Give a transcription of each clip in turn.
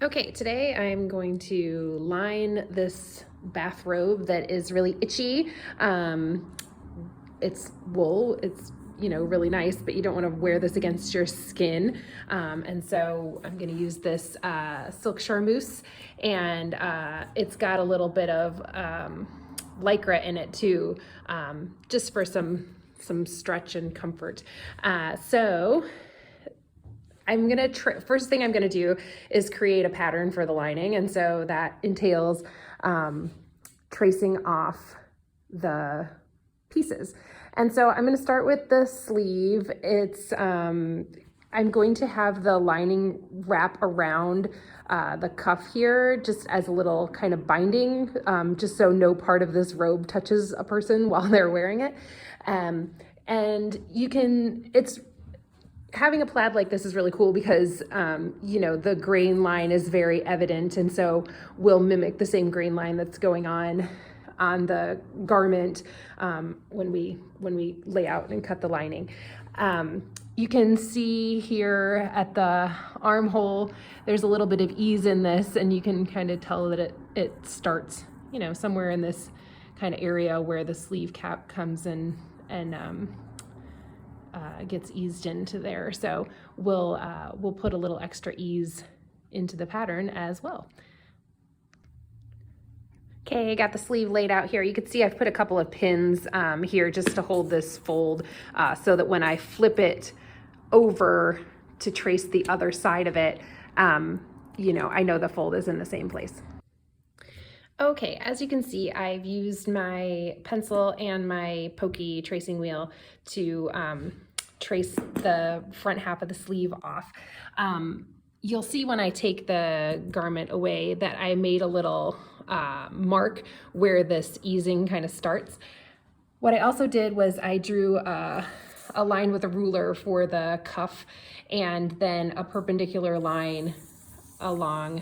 Okay, today I'm going to line this bathrobe that is really itchy. It's wool, it's really nice, but you don't want to wear this against your skin. And so I'm going to use this silk charmeuse, and it's got a little bit of lycra in it too, just for some stretch and comfort. So first thing I'm gonna do is create a pattern for the lining, and so that entails tracing off the pieces. And so I'm gonna start with the sleeve. I'm going to have the lining wrap around the cuff here, just as a little kind of binding, just so no part of this robe touches a person while they're wearing it. Having a plaid like this is really cool because, the grain line is very evident, and so we'll mimic the same grain line that's going on the garment when we lay out and cut the lining. You can see here at the armhole, there's a little bit of ease in this, and you can kind of tell that it starts, somewhere in this kind of area where the sleeve cap comes in and gets eased into there. So we'll put a little extra ease into the pattern as well. Okay, I got the sleeve laid out here. You can see I've put a couple of pins here just to hold this fold so that when I flip it over to trace the other side of it, I know the fold is in the same place. Okay, as you can see, I've used my pencil and my pokey tracing wheel to trace the front half of the sleeve off. You'll see when I take the garment away that I made a little mark where this easing kind of starts. What I also did was I drew a line with a ruler for the cuff, and then a perpendicular line along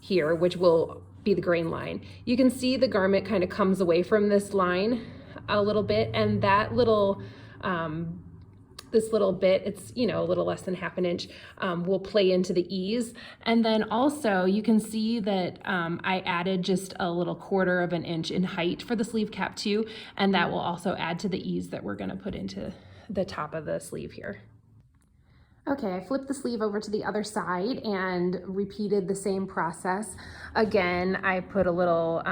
here, which will be the grain line. You can see the garment kind of comes away from this line a little bit, and that little this little bit, it's a little less than half an inch, will play into the ease. And then also you can see that I added just a little 1/4 of an inch in height for the sleeve cap too, and that will also add to the ease that we're going to put into the top of the sleeve here. Okay, I flipped the sleeve over to the other side and repeated the same process. Again, I put a little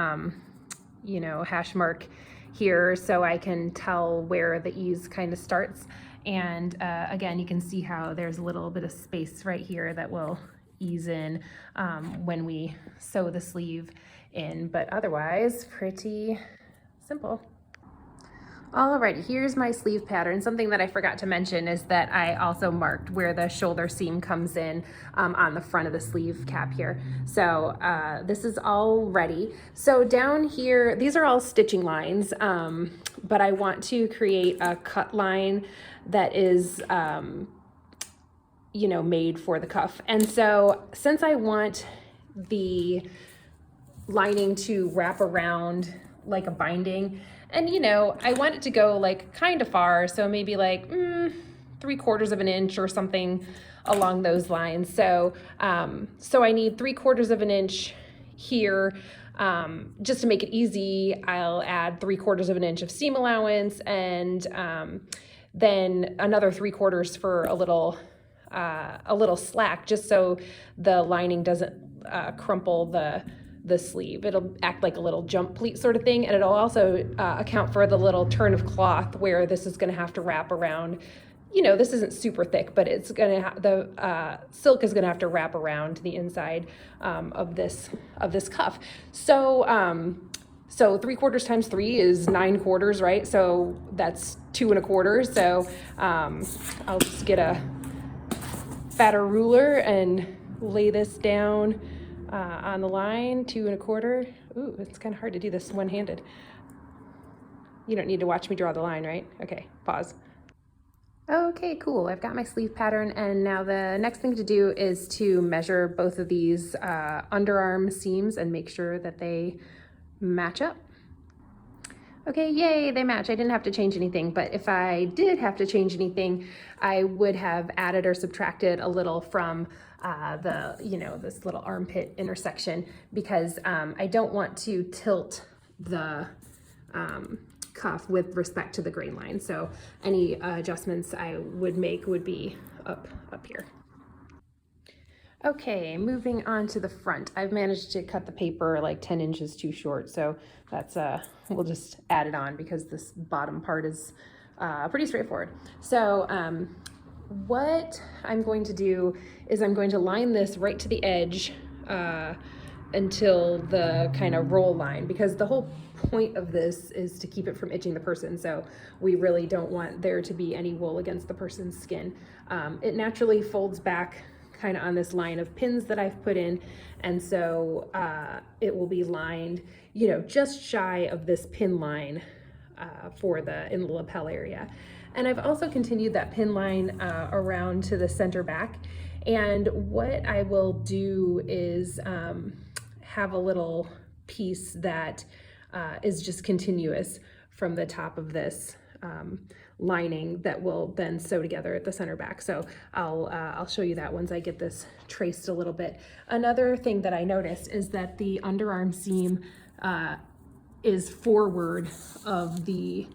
hash mark here so I can tell where the ease kind of starts. And again, you can see how there's a little bit of space right here that will ease in when we sew the sleeve in, but otherwise pretty simple. Alrighty, here's my sleeve pattern. Something that I forgot to mention is that I also marked where the shoulder seam comes in on the front of the sleeve cap here. So this is all ready. So down here, these are all stitching lines, but I want to create a cut line that is made for the cuff. And so since I want the lining to wrap around like a binding, and I want it to go like kind of far, so maybe like 3/4 of an inch or something along those lines. So so I need 3/4 of an inch here. Just to make it easy, I'll add 3/4 of an inch of seam allowance, and then another 3/4 for a little slack, just so the lining doesn't crumple the sleeve. It'll act like a little jump pleat sort of thing, and it'll also account for the little turn of cloth where this is going to have to wrap around. This isn't super thick, but it's going to the silk is going to have to wrap around the inside of this cuff. So so 3/4 times 3 is 9/4, right? So that's 2 1/4. So I'll just get a fatter ruler and lay this down on the line, 2 1/4. Ooh, it's kind of hard to do this one-handed. You don't need to watch me draw the line, right? Okay, pause. Okay, cool. I've got my sleeve pattern, and now the next thing to do is to measure both of these underarm seams and make sure that they match up. Okay, yay, they match. I didn't have to change anything, but if I did have to change anything, I would have added or subtracted a little from this little armpit intersection, because I don't want to tilt the cuff with respect to the grain line. So any adjustments I would make would be up here. Okay, moving on to the front. I've managed to cut the paper like 10 inches too short, so that's we'll just add it on because this bottom part is pretty straightforward. So what I'm going to do is I'm going to line this right to the edge until the kind of roll line, because the whole point of this is to keep it from itching the person. So we really don't want there to be any wool against the person's skin. It naturally folds back kind of on this line of pins that I've put in, and so it will be lined, just shy of this pin line in the lapel area. And I've also continued that pin line around to the center back. And what I will do is have a little piece that is just continuous from the top of this lining that will then sew together at the center back. So I'll show you that once I get this traced a little bit. Another thing that I noticed is that the underarm seam is forward of the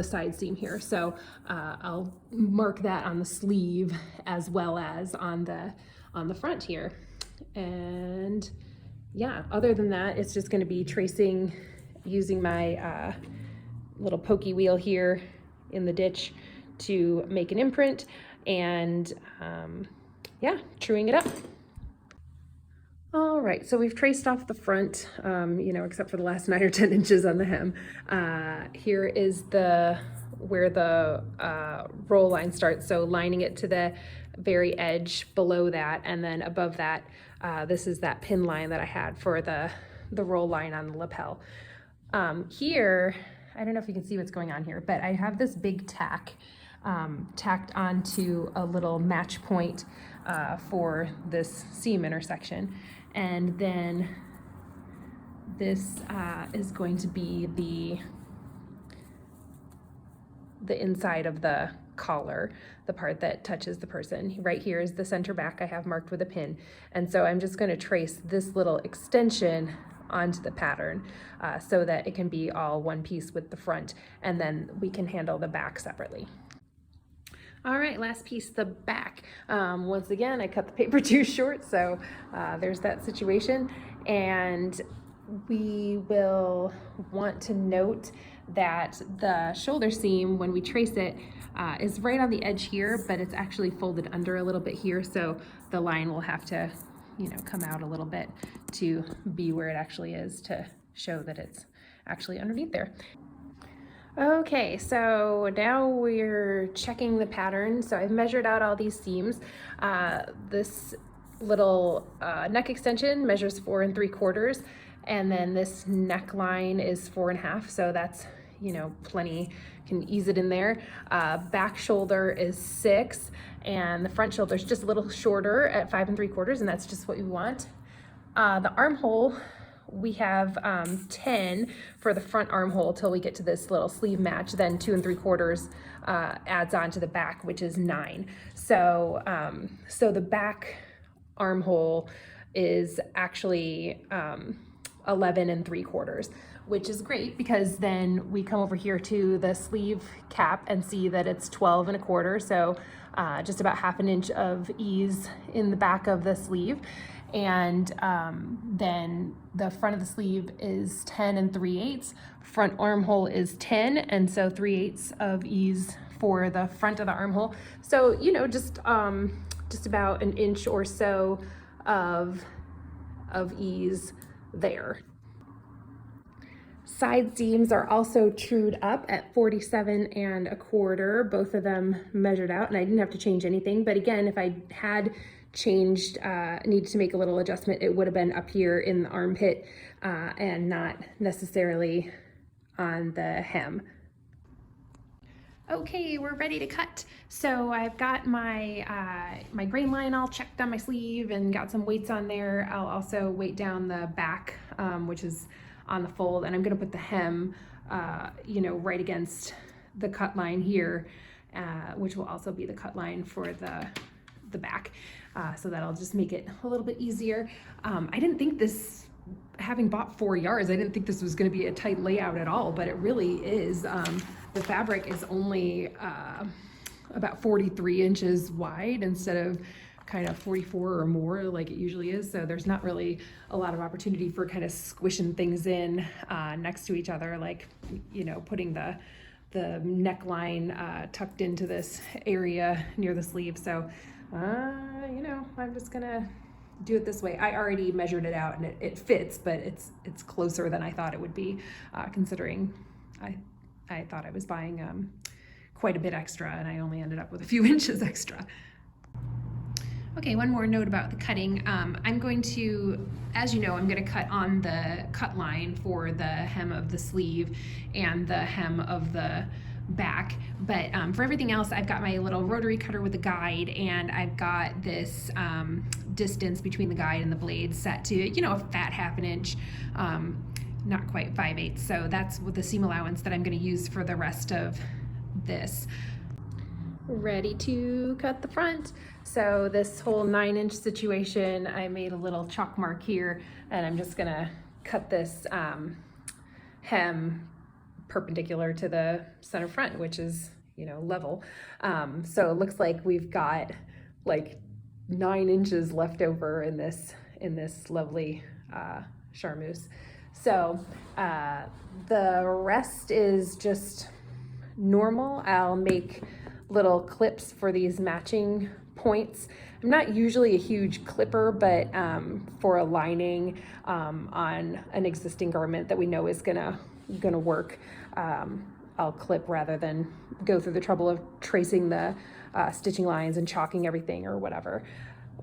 side seam here. So I'll mark that on the sleeve as well as on the front here. And yeah, other than that, it's just going to be tracing using my little pokey wheel here in the ditch to make an imprint, and yeah, truing it up. All right, so we've traced off the front, except for the last 9 or 10 inches on the hem. Here is where the roll line starts, so lining it to the very edge below that, and then above that, this is that pin line that I had for the roll line on the lapel. Here, I don't know if you can see what's going on here, but I have this big tack tacked onto a little match point for this seam intersection. And then this is going to be the inside of the collar, the part that touches the person. Right here is the center back I have marked with a pin. And so I'm just going to trace this little extension onto the pattern so that it can be all one piece with the front, and then we can handle the back separately. All right, last piece, the back. Once again, I cut the paper too short, so there's that situation. And we will want to note that the shoulder seam, when we trace it, is right on the edge here, but it's actually folded under a little bit here, so the line will have to come out a little bit to be where it actually is, to show that it's actually underneath there. Okay, so now we're checking the pattern. So I've measured out all these seams. This little neck extension measures 4 3/4, and then this neckline is 4 1/2. So that's plenty, can ease it in there. Back shoulder is 6, and the front shoulder is just a little shorter at 5 3/4, and that's just what we want. The armhole, we have 10 for the front armhole till we get to this little sleeve match. Then 2 3/4 adds on to the back, which is 9. So the back armhole is actually 11 3/4, which is great, because then we come over here to the sleeve cap and see that it's 12 1/4. So just about 1/2 inch of ease in the back of the sleeve. And then the front of the sleeve is 10 3/8. Front armhole is 10, and so 3/8 of ease for the front of the armhole. So just about an inch or so of ease there. Side seams are also trued up at 47 1/4. Both of them measured out, and I didn't have to change anything. But again, if I had changed, needed to make a little adjustment, it would have been up here in the armpit and not necessarily on the hem. Okay, we're ready to cut. So I've got my my grain line all checked on my sleeve and got some weights on there. I'll also weight down the back, which is on the fold, and I'm gonna put the hem, right against the cut line here, which will also be the cut line for the back. so that'll just make it a little bit easier. I didn't think this, having bought 4 yards, I didn't think this was going to be a tight layout at all, but it really is. The fabric is only about 43 inches wide instead of kind of 44 or more like it usually is. So there's not really a lot of opportunity for kind of squishing things in next to each other, like, you know, putting the neckline tucked into this area near the sleeve. So, you know, I'm just gonna do it this way. I already measured it out and it fits, but it's closer than I thought it would be, considering I thought I was buying quite a bit extra and I only ended up with a few inches extra. Okay, one more note about the cutting. I'm going to, as you know, I'm going to cut on the cut line for the hem of the sleeve and the hem of the back, but for everything else, I've got my little rotary cutter with a guide, and I've got this distance between the guide and the blade set to, you know, a fat 1/2 inch, not quite 5/8. So that's what the seam allowance that I'm going to use for the rest of this. Ready to cut the front. So this whole 9-inch situation, I made a little chalk mark here, and I'm just gonna cut this hem perpendicular to the center front, which is, you know, level. So it looks like we've got like 9 inches left over in this lovely charmeuse. So the rest is just normal. I'll make little clips for these matching points. I'm not usually a huge clipper, but for a lining on an existing garment that we know is gonna work, I'll clip rather than go through the trouble of tracing the stitching lines and chalking everything or whatever.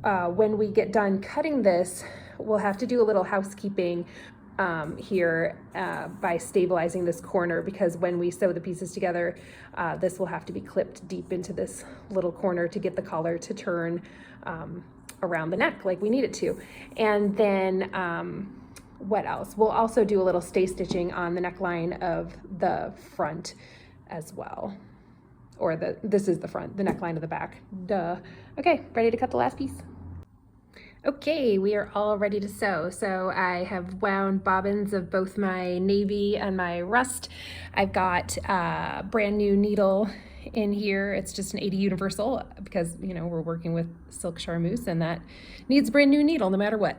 When we get done cutting this, we'll have to do a little housekeeping here by stabilizing this corner, because when we sew the pieces together, this will have to be clipped deep into this little corner to get the collar to turn around the neck like we need it to. And then what else? We'll also do a little stay stitching on the neckline of the front as well. Or this is the front, the neckline of the back. Duh. Okay, ready to cut the last piece? Okay, we are all ready to sew. So I have wound bobbins of both my navy and my rust. I've got a brand new needle in here. It's just an 80 universal because, you know, we're working with silk charmeuse and that needs a brand new needle no matter what.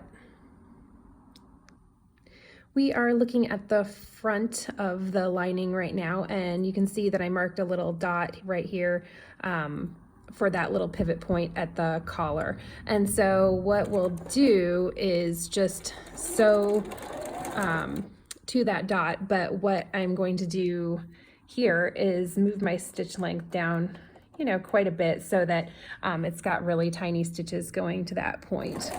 We are looking at the front of the lining right now, and you can see that I marked a little dot right here for that little pivot point at the collar. And so what we'll do is just sew to that dot, but what I'm going to do here is move my stitch length down, you know, quite a bit so that it's got really tiny stitches going to that point.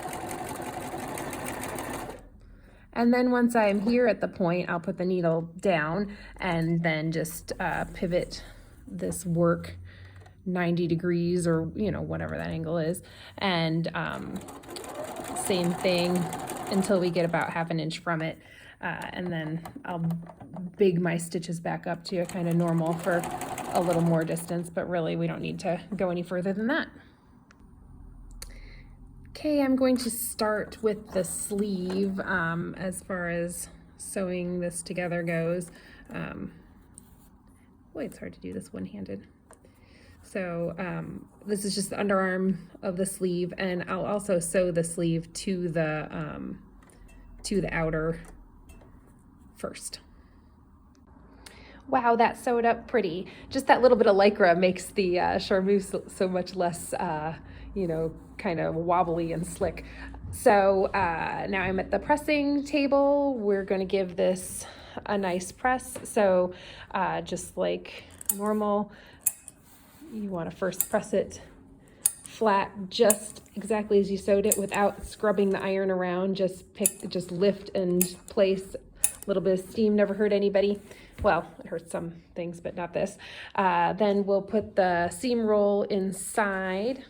And then once I'm here at the point, I'll put the needle down and then just pivot this work 90 degrees or, you know, whatever that angle is. And same thing until we get about 1/2 inch from it. And then I'll big my stitches back up to a kind of normal for a little more distance, but really we don't need to go any further than that. Okay, I'm going to start with the sleeve as far as sewing this together goes. Boy, it's hard to do this one-handed. So this is just the underarm of the sleeve, and I'll also sew the sleeve to the outer first. Wow, that sewed up pretty. Just that little bit of Lycra makes the charmeuse so much less, you know, kind of wobbly and slick. So now I'm at the pressing table. We're going to give this a nice press. So just like normal, you want to first press it flat just exactly as you sewed it without scrubbing the iron around. Just lift and place. A little bit of steam never hurt anybody. Well, it hurts some things, but not this. Then we'll put the seam roll inside.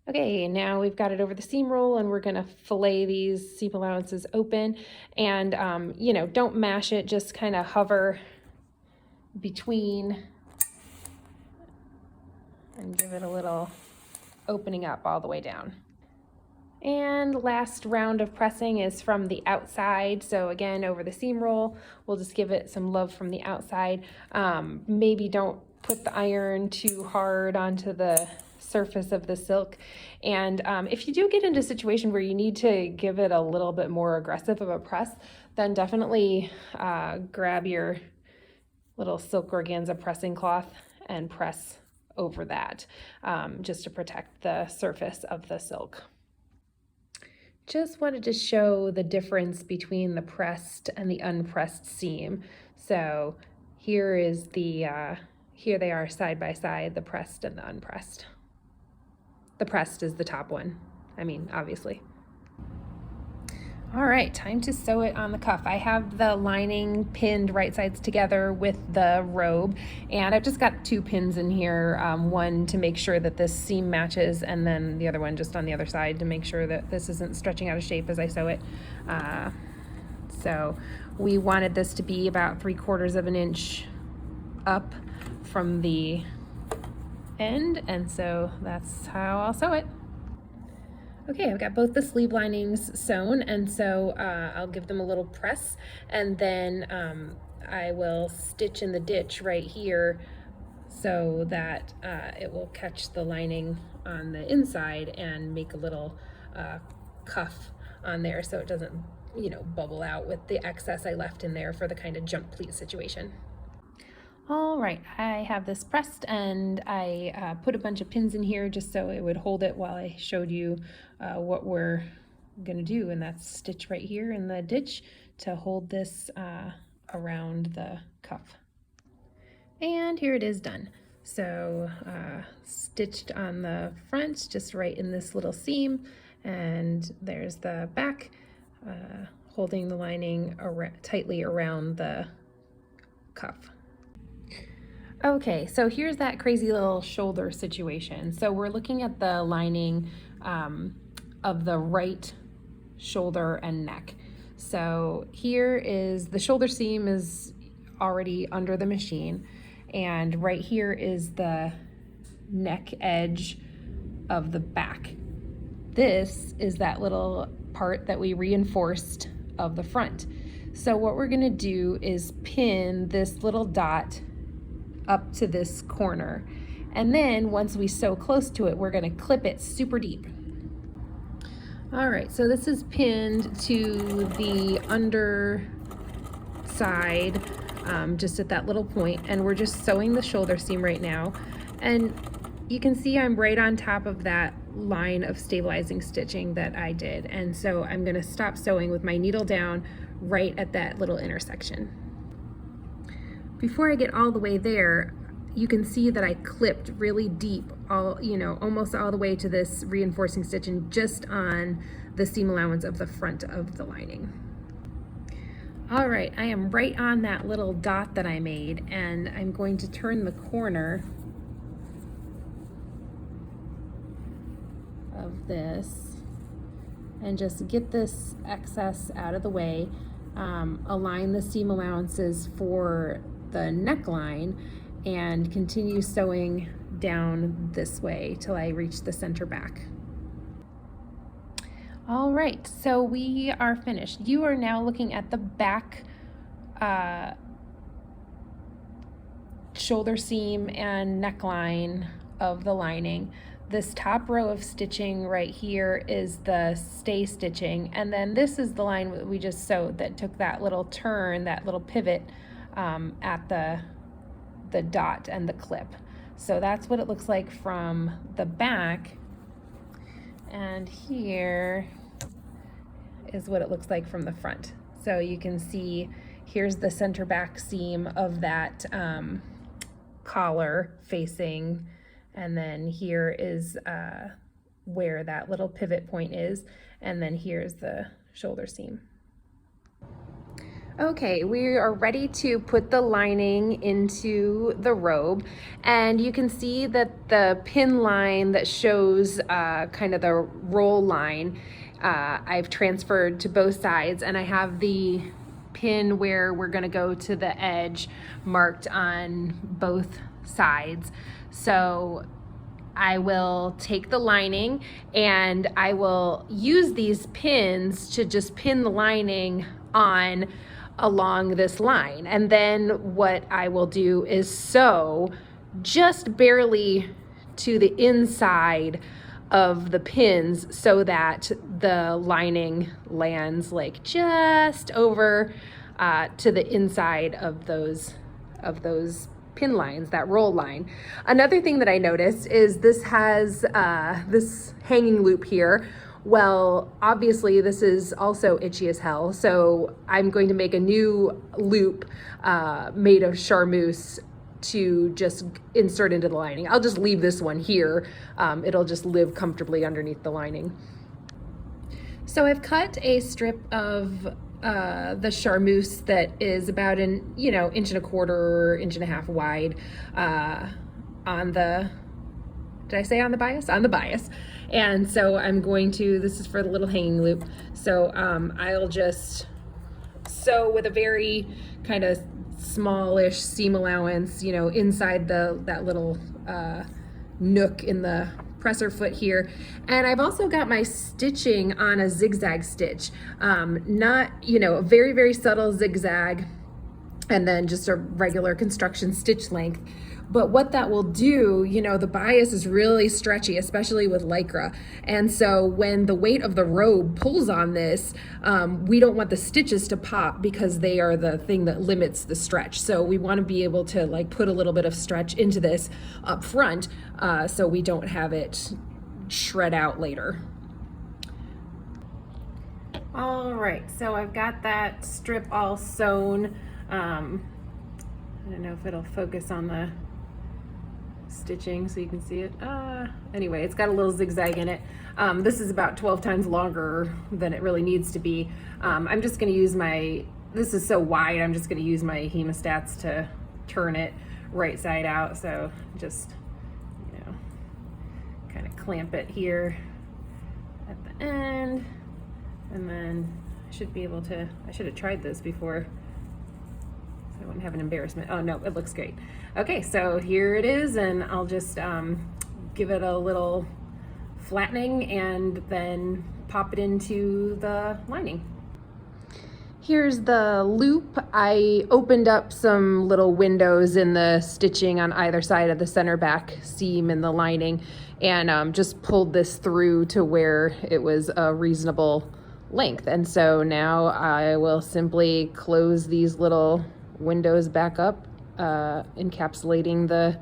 Okay, now we've got it over the seam roll, and we're gonna fillet these seam allowances open. And, you know, don't mash it, just kind of hover between and give it a little opening up all the way down. And last round of pressing is from the outside. So again, over the seam roll, we'll just give it some love from the outside. Maybe don't put the iron too hard onto the surface of the silk. And if you do get into a situation where you need to give it a little bit more aggressive of a press, then definitely grab your little silk organza pressing cloth and press over that, just to protect the surface of the silk. Just wanted to show the difference between the pressed and the unpressed seam. So here is the, here they are side by side, the pressed and the unpressed. The pressed is the top one, obviously. All right, time to sew it on the cuff. I have the lining pinned right sides together with the robe, and I've just got 2 pins in here, one to make sure that this seam matches, and then the other one just on the other side to make sure that this isn't stretching out of shape as I sew it. So we wanted this to be about 3/4 of an inch up from the end, and so that's how I'll sew it. Okay, I've got both the sleeve linings sewn, and so I'll give them a little press, and then I will stitch in the ditch right here so that it will catch the lining on the inside and make a little cuff on there so it doesn't, bubble out with the excess I left in there for the kind of jump pleat situation. All right, I have this pressed, and I put a bunch of pins in here just so it would hold it while I showed you what we're gonna do, and that's stitch right here in the ditch to hold this around the cuff. And here it is done. So stitched on the front, just right in this little seam, and there's the back, holding the lining tightly around the cuff. Okay, so here's that crazy little shoulder situation. So we're looking at the lining of the right shoulder and neck. So here is the shoulder seam is already under the machine, and right here is the neck edge of the back. This is that little part that we reinforced of the front. So what we're gonna do is pin this little dot up to this corner, and then once we sew close to it, we're going to clip it super deep. All right, so this is pinned to the under side, just at that little point, and we're just sewing the shoulder seam right now, and you can see I'm right on top of that line of stabilizing stitching that I did, and so I'm going to stop sewing with my needle down right at that little intersection. Before I get all the way there, you can see that I clipped really deep, almost all the way to this reinforcing stitching just on the seam allowance of the front of the lining. All right, I am right on that little dot that I made, and I'm going to turn the corner of this and just get this excess out of the way, align the seam allowances for the neckline, and continue sewing down this way till I reach the center back. All right, so we are finished. You are now looking at the back shoulder seam and neckline of the lining. This top row of stitching right here is the stay stitching, and then this is the line that we just sewed that took that little turn, that little pivot at the dot and the clip. So that's what it looks like from the back, and here is what it looks like from the front. So you can see here's the center back seam of that collar facing, and then here is where that little pivot point is, and then here's the shoulder seam. Okay, we are ready to put the lining into the robe, and you can see that the pin line that shows kind of the roll line, I've transferred to both sides, and I have the pin where we're gonna go to the edge marked on both sides. So I will take the lining and I will use these pins to just pin the lining on along this line. And then what I will do is sew just barely to the inside of the pins so that the lining lands like just over to the inside of those pin lines, that roll line. Another thing that I noticed is this has this hanging loop here. Well, obviously this is also itchy as hell, so I'm going to make a new loop made of charmeuse to just insert into the lining. I'll just leave this one here. It'll just live comfortably underneath the lining. So I've cut a strip of the charmeuse that is about an inch and a quarter, inch and a half wide on the, did I say on the bias? On the bias. And so I'm going to, this is for the little hanging loop. So I'll just sew with a very kind of smallish seam allowance, inside that little nook in the presser foot here. And I've also got my stitching on a zigzag stitch, not, a very, very subtle zigzag, and then just a regular construction stitch length. But what that will do, the bias is really stretchy, especially with Lycra. And so when the weight of the robe pulls on this, we don't want the stitches to pop because they are the thing that limits the stretch. So we want to be able to put a little bit of stretch into this up front so we don't have it shred out later. All right, so I've got that strip all sewn. I don't know if it'll focus on the stitching so you can see it. Anyway, it's got a little zigzag in it. This is about 12 times longer than it really needs to be. I'm just going to use this is so wide, I'm just going to use my hemostats to turn it right side out. So just, kind of clamp it here at the end, and then I should be able to, I should have tried this before so I wouldn't have an embarrassment. Oh no, it looks great. Okay, so here it is, and I'll just give it a little flattening and then pop it into the lining. Here's the loop. I opened up some little windows in the stitching on either side of the center back seam in the lining, and just pulled this through to where it was a reasonable length. And so now I will simply close these little windows back up, encapsulating the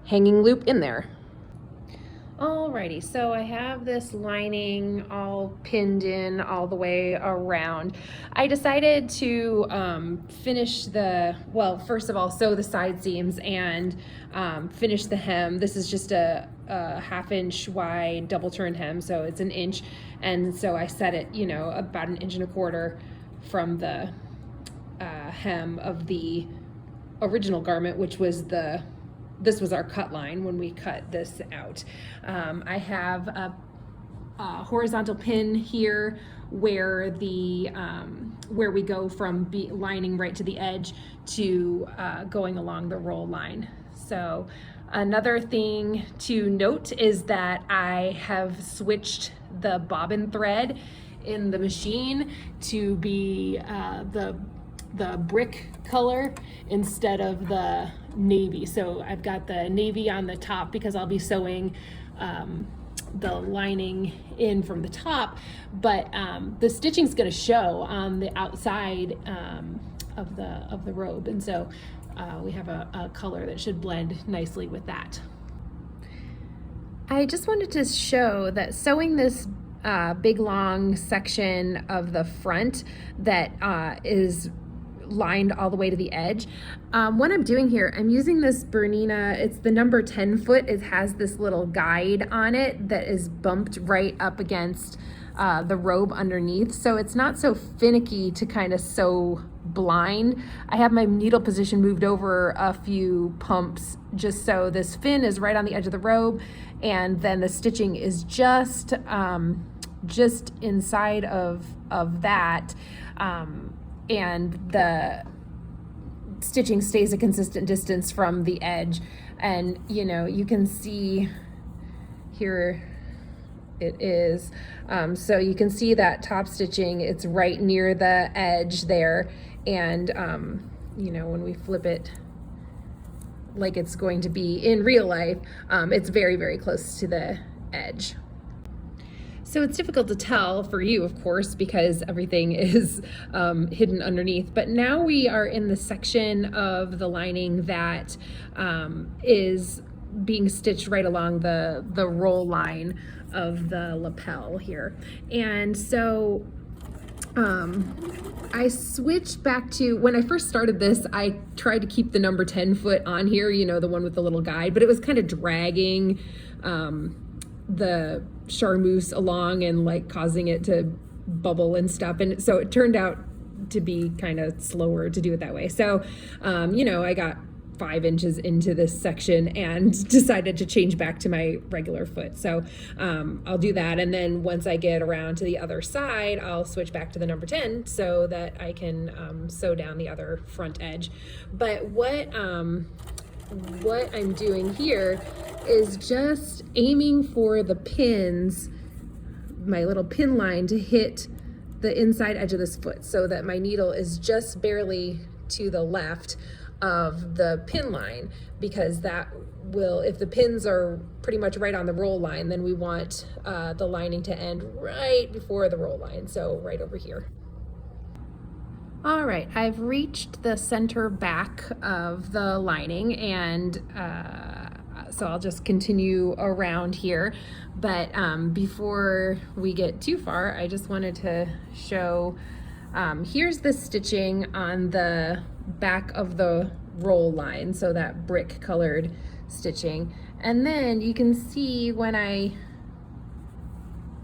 hanging loop in there. Alrighty, so I have this lining all pinned in all the way around. I decided to finish first of all, sew the side seams and finish the hem. This is just a 1/2 inch wide double turn hem, so it's an inch. And so I set it, about an inch and a quarter from the hem of the original garment, which was this was our cut line when we cut this out. I have a horizontal pin here where where we go from lining right to the edge to going along the roll line. So another thing to note is that I have switched the bobbin thread in the machine to be the brick color instead of the navy. So I've got the navy on the top because I'll be sewing the lining in from the top, but the stitching's going to show on the outside of the robe, and so we have a color that should blend nicely with that. I just wanted to show that sewing this big long section of the front that is lined all the way to the edge. What I'm doing here, I'm using this Bernina, it's the number 10 foot. It has this little guide on it that is bumped right up against the robe underneath, so it's not so finicky to kind of sew blind. I have my needle position moved over a few pumps just so this fin is right on the edge of the robe, and then the stitching is just inside of that, and the stitching stays a consistent distance from the edge, And you can see here it is. So you can see that top stitching, it's right near the edge there. And, when we flip it like it's going to be in real life, it's very, very close to the edge. So it's difficult to tell for you, of course, because everything is hidden underneath. But now we are in the section of the lining that is being stitched right along the roll line of the lapel here. And so I switched back to, when I first started this, I tried to keep the number 10 foot on here, the one with the little guide, but it was kind of dragging the charmeuse along and like causing it to bubble and stuff. And so it turned out to be kind of slower to do it that way. So, I got 5 inches into this section and decided to change back to my regular foot. So I'll do that. And then once I get around to the other side, I'll switch back to the number 10 so that I can sew down the other front edge. But what I'm doing here is just aiming for the pins, my little pin line, to hit the inside edge of this foot so that my needle is just barely to the left of the pin line, because that will, if the pins are pretty much right on the roll line, then we want the lining to end right before the roll line, so right over here. All right, I've reached the center back of the lining, and so I'll just continue around here. But before we get too far, I just wanted to show, here's the stitching on the back of the roll line, so that brick colored stitching. And then you can see when I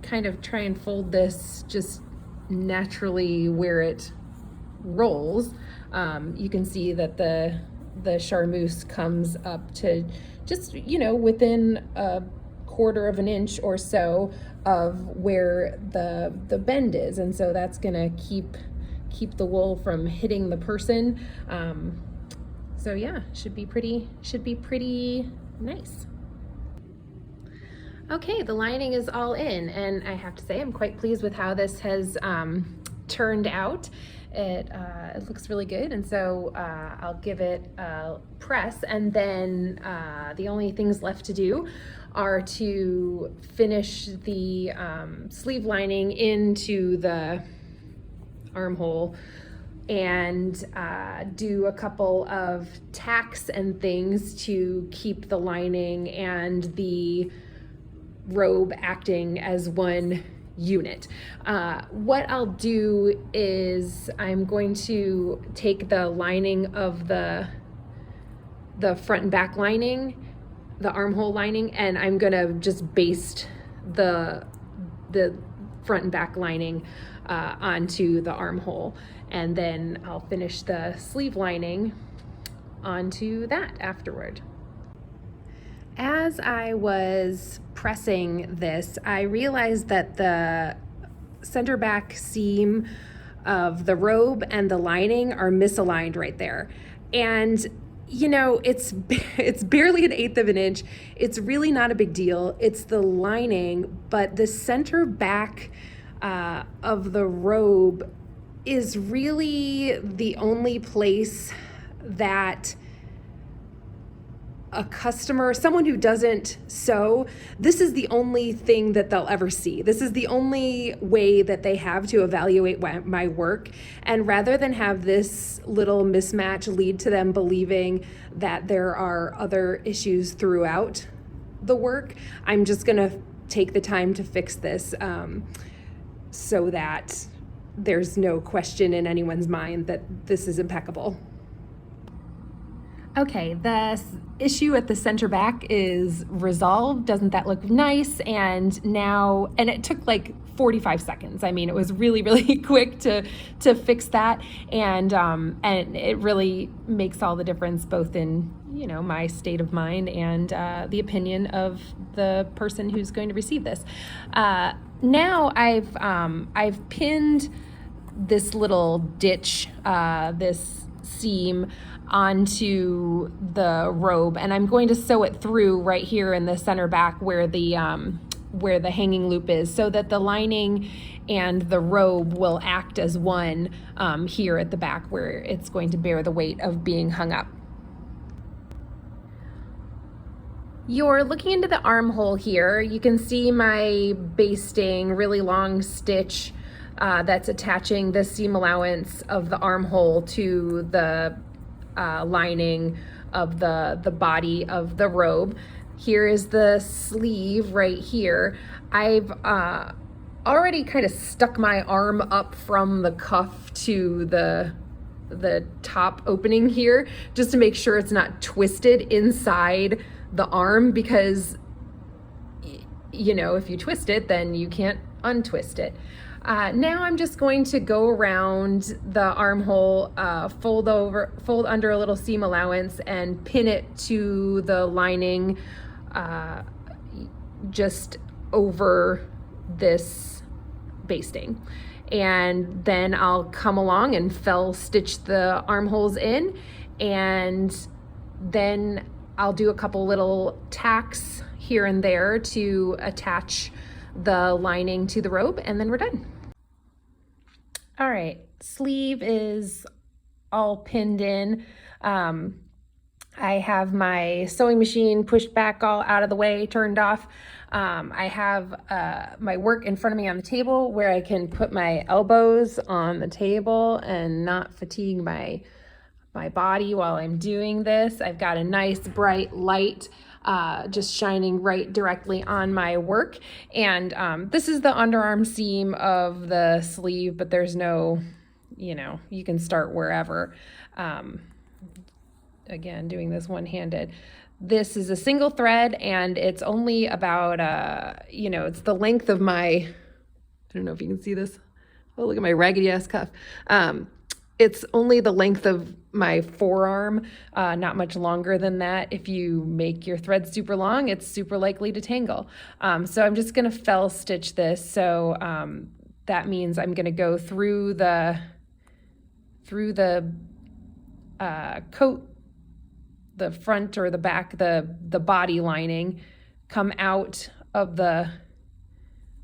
kind of try and fold this just naturally where it rolls, you can see that the charmeuse comes up to just within a 1/4 of an inch or so of where the bend is, and so that's gonna keep the wool from hitting the person. So yeah, should be pretty nice. Okay, the lining is all in, and I have to say I'm quite pleased with how this has turned out. It looks really good, and so I'll give it a press, and then the only things left to do are to finish the sleeve lining into the armhole and do a couple of tacks and things to keep the lining and the robe acting as one unit. What I'll do is I'm going to take the lining of the front and back lining, the armhole lining, and I'm gonna just baste the front and back lining onto the armhole, and then I'll finish the sleeve lining onto that afterward. As I was pressing this, I realized that the center back seam of the robe and the lining are misaligned right there. And it's barely an 1/8 of an inch. It's really not a big deal. It's the lining, but the center back of the robe is really the only place that a customer, someone who doesn't sew, this is the only thing that they'll ever see. This is the only way that they have to evaluate my work. And rather than have this little mismatch lead to them believing that there are other issues throughout the work, I'm just gonna take the time to fix this so that there's no question in anyone's mind that this is impeccable. Okay, the issue at the center back is resolved. Doesn't that look nice? And it took like 45 seconds. I mean, it was really, really quick to fix that. And it really makes all the difference, both in, my state of mind and the opinion of the person who's going to receive this. Now I've pinned this little ditch, this seam onto the robe, and I'm going to sew it through right here in the center back where the hanging loop is, so that the lining and the robe will act as one here at the back where it's going to bear the weight of being hung up. You're looking into the armhole here. You can see my basting, really long stitch that's attaching the seam allowance of the armhole to the lining of the body of the robe. Here is the sleeve right here. I've already kind of stuck my arm up from the cuff to the top opening here, just to make sure it's not twisted inside the arm, because you know, if you twist it, then you can't untwist it. Now I'm just going to go around the armhole, fold under a little seam allowance and pin it to the lining just over this basting. And then I'll come along and fell stitch the armholes in, and then I'll do a couple little tacks here and there to attach the lining to the robe, and then we're done. All right, sleeve is all pinned in. I have my sewing machine pushed back all out of the way, turned off. I have my work in front of me on the table where I can put my elbows on the table and not fatigue my body while I'm doing this. I've got a nice bright light just shining right directly on my work. And this is the underarm seam of the sleeve, but there's no, you know, you can start wherever. Again, doing this one-handed. This is a single thread, and it's only about, you know, it's the length of my, I don't know if you can see this. Oh, look at my raggedy ass cuff. It's only the length of my forearm, not much longer than that. If you make your thread super long, it's super likely to tangle. So I'm just gonna fell stitch this. So that means I'm gonna go through the coat, the front or the back, the body lining, come out of the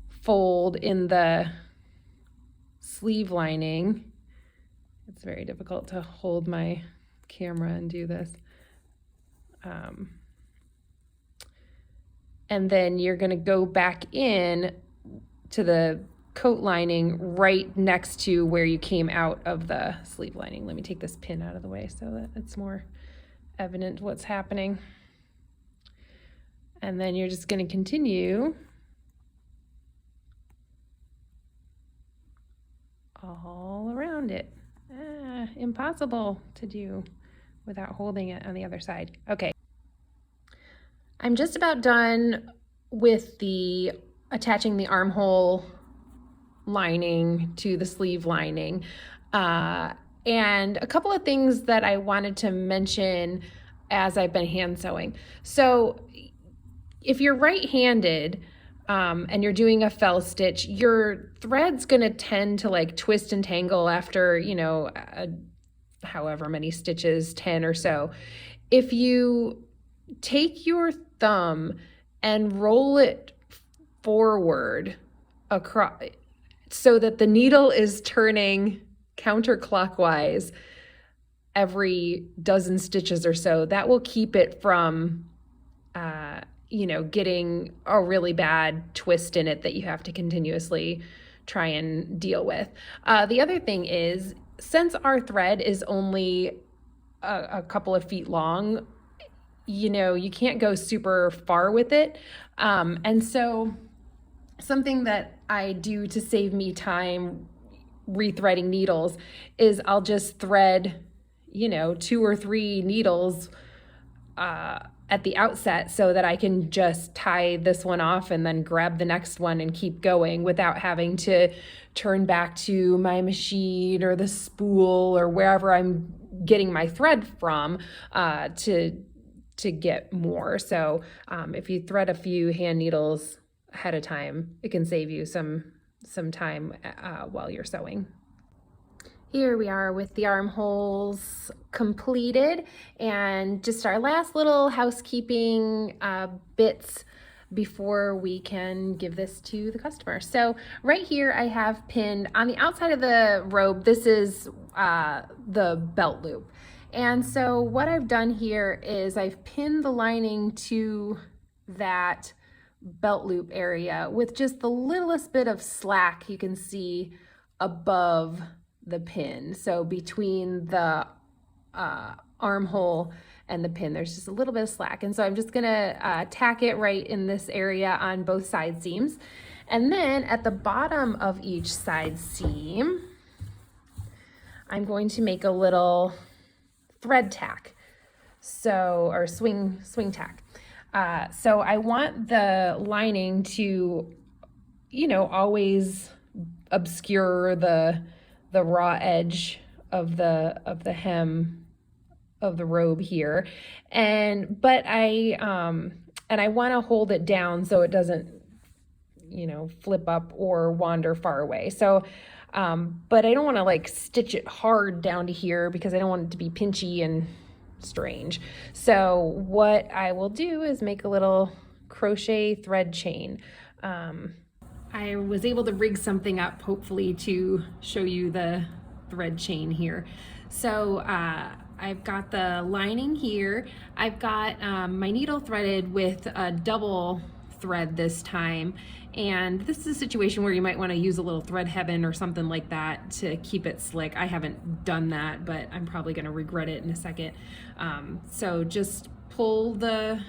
fold in the sleeve lining. It's very difficult to hold my camera and do this. And then you're going to go back in to the coat lining right next to where you came out of the sleeve lining. Let me take this pin out of the way so that it's more evident what's happening. And then you're just going to continue all around it. Impossible to do without holding it on the other side. Okay. I'm just about done with the attaching the armhole lining to the sleeve lining. And a couple of things that I wanted to mention as I've been hand sewing. So if you're right-handed and you're doing a fell stitch, your thread's gonna tend to like twist and tangle after, you know, however many stitches, 10 or so. If you take your thumb and roll it forward across so that the needle is turning counterclockwise every dozen stitches or so, that will keep it from you know, getting a really bad twist in it that you have to continuously try and deal with. The other thing is, since our thread is only a couple of feet long, you know, you can't go super far with it. And so something that I do to save me time rethreading needles is I'll just thread, you know, 2 or 3 needles at the outset so that I can just tie this one off and then grab the next one and keep going without having to turn back to my machine or the spool or wherever I'm getting my thread from to get more. So if you thread a few hand needles ahead of time, it can save you some time while you're sewing. Here we are with the armholes completed, and just our last little housekeeping bits before we can give this to the customer. So right here I have pinned on the outside of the robe, this is the belt loop. And so what I've done here is I've pinned the lining to that belt loop area with just the littlest bit of slack you can see above the pin. So between the armhole and the pin, there's just a little bit of slack. And so I'm just gonna tack it right in this area on both side seams. And then at the bottom of each side seam, I'm going to make a little thread tack. So, or swing tack. So I want the lining to, always obscure the raw edge of the hem of the robe here, but I want to hold it down so it doesn't flip up or wander far away. So but I don't want to like stitch it hard down to here because I don't want it to be pinchy and strange. So what I will do is make a little crochet thread chain. I was able to rig something up hopefully to show you the thread chain here. So I've got the lining here. I've got my needle threaded with a double thread this time, and this is a situation where you might want to use a little thread heaven or something like that to keep it slick. I haven't done that, but I'm probably going to regret it in a second. So just pull the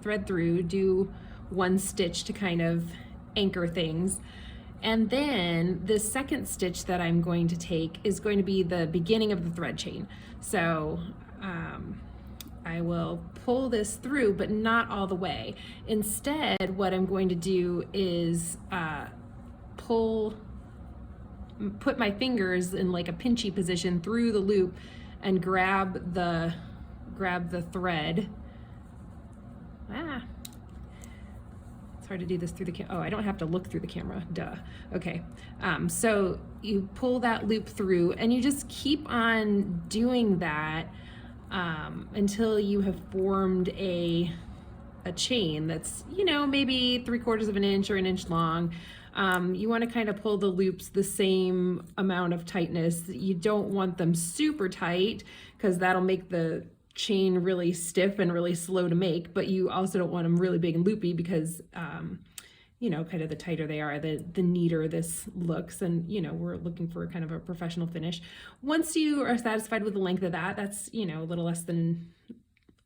thread through, do one stitch to kind of anchor things, and then the second stitch that I'm going to take is going to be the beginning of the thread chain. So I will pull this through, but not all the way. Instead, what I'm going to do is put my fingers in like a pinchy position through the loop and grab the thread. It's hard to do this through the camera. Oh, I don't have to look through the camera, duh. Okay, so you pull that loop through and you just keep on doing that until you have formed a chain that's, maybe 3/4 of an inch or an inch long. You want to kind of pull the loops the same amount of tightness. You don't want them super tight because that'll make the chain really stiff and really slow to make, but you also don't want them really big and loopy because kind of the tighter they are, the neater this looks, and we're looking for kind of a professional finish. Once you are satisfied with the length of that's a little less than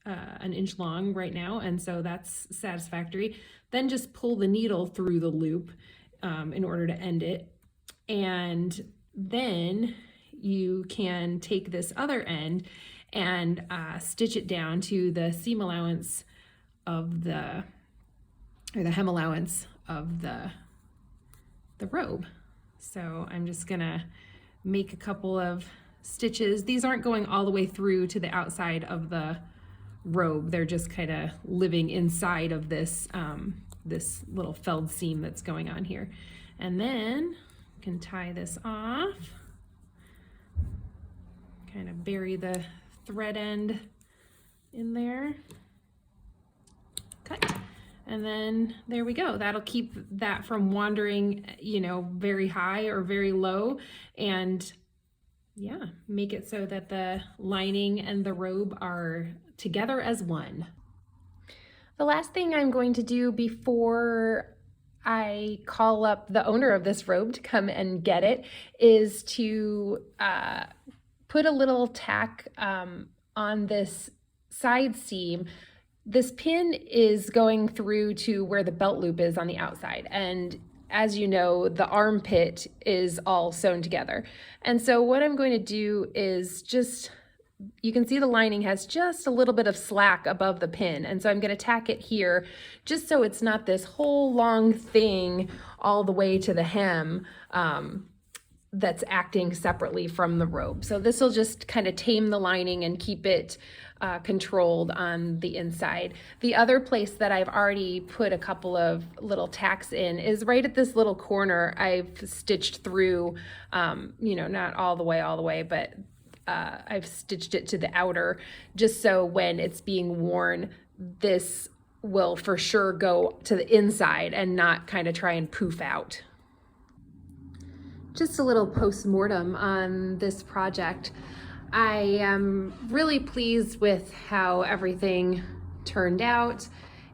an inch long right now, and so that's satisfactory. Then just pull the needle through the loop in order to end it, and then you can take this other end and stitch it down to the seam allowance of the hem allowance of the robe. So I'm just gonna make a couple of stitches. These aren't going all the way through to the outside of the robe. They're just kind of living inside of this this little felled seam that's going on here. And then you can tie this off, kind of bury the thread end in there, cut, and then there we go. That'll keep that from wandering, very high or very low, and yeah, make it so that the lining and the robe are together as one. The last thing I'm going to do before I call up the owner of this robe to come and get it is to put a little tack on this side seam. This pin is going through to where the belt loop is on the outside, and as you know, the armpit is all sewn together. And so what I'm going to do is just, you can see the lining has just a little bit of slack above the pin, and so I'm going to tack it here just so it's not this whole long thing all the way to the hem. that's acting separately from the robe. So this will just kind of tame the lining and keep it controlled on the inside. The other place that I've already put a couple of little tacks in is right at this little corner. I've stitched through, not all the way, but I've stitched it to the outer, just so when it's being worn, this will for sure go to the inside and not kind of try and poof out. Just a little post-mortem on this project. I am really pleased with how everything turned out,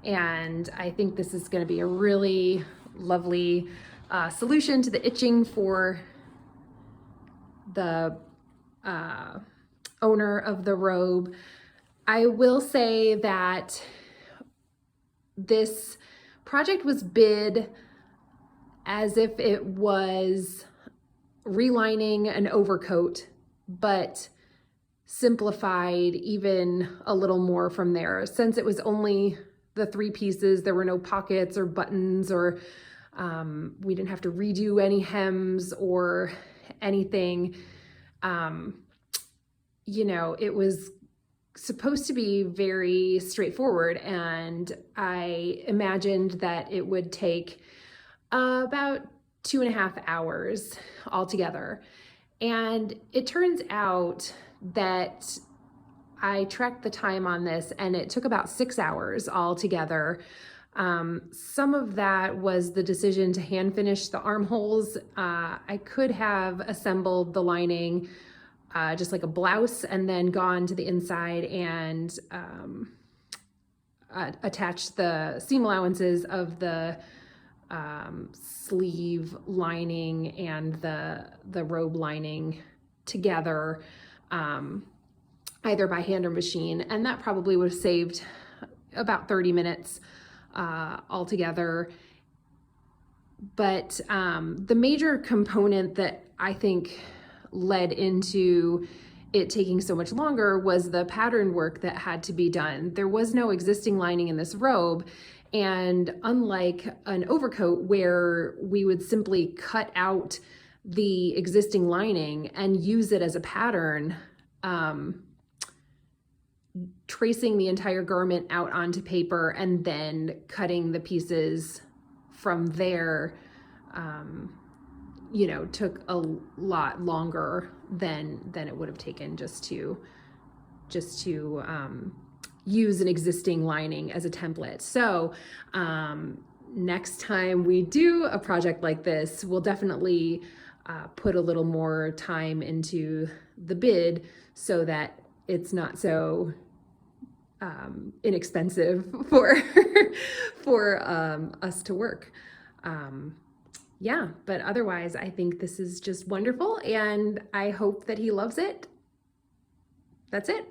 and I think this is going to be a really lovely solution to the itching for the owner of the robe. I will say that this project was bid as if it was relining an overcoat, but simplified even a little more from there. Since it was only the 3 pieces, there were no pockets or buttons, or we didn't have to redo any hems or anything. It was supposed to be very straightforward, and I imagined that it would take about 2.5 hours altogether. And it turns out that I tracked the time on this, and it took about 6 hours altogether. Some of that was the decision to hand finish the armholes. I could have assembled the lining just like a blouse and then gone to the inside and attached the seam allowances of the sleeve lining and the robe lining together, either by hand or machine, and that probably would have saved about 30 minutes altogether. But the major component that I think led into it taking so much longer was the pattern work that had to be done. There was no existing lining in this robe, and unlike an overcoat where we would simply cut out the existing lining and use it as a pattern, tracing the entire garment out onto paper and then cutting the pieces from there, took a lot longer than it would have taken just to use an existing lining as a template. So next time we do a project like this, we'll definitely put a little more time into the bid so that it's not so inexpensive for us to work. But otherwise, I think this is just wonderful, and I hope that he loves it. That's it.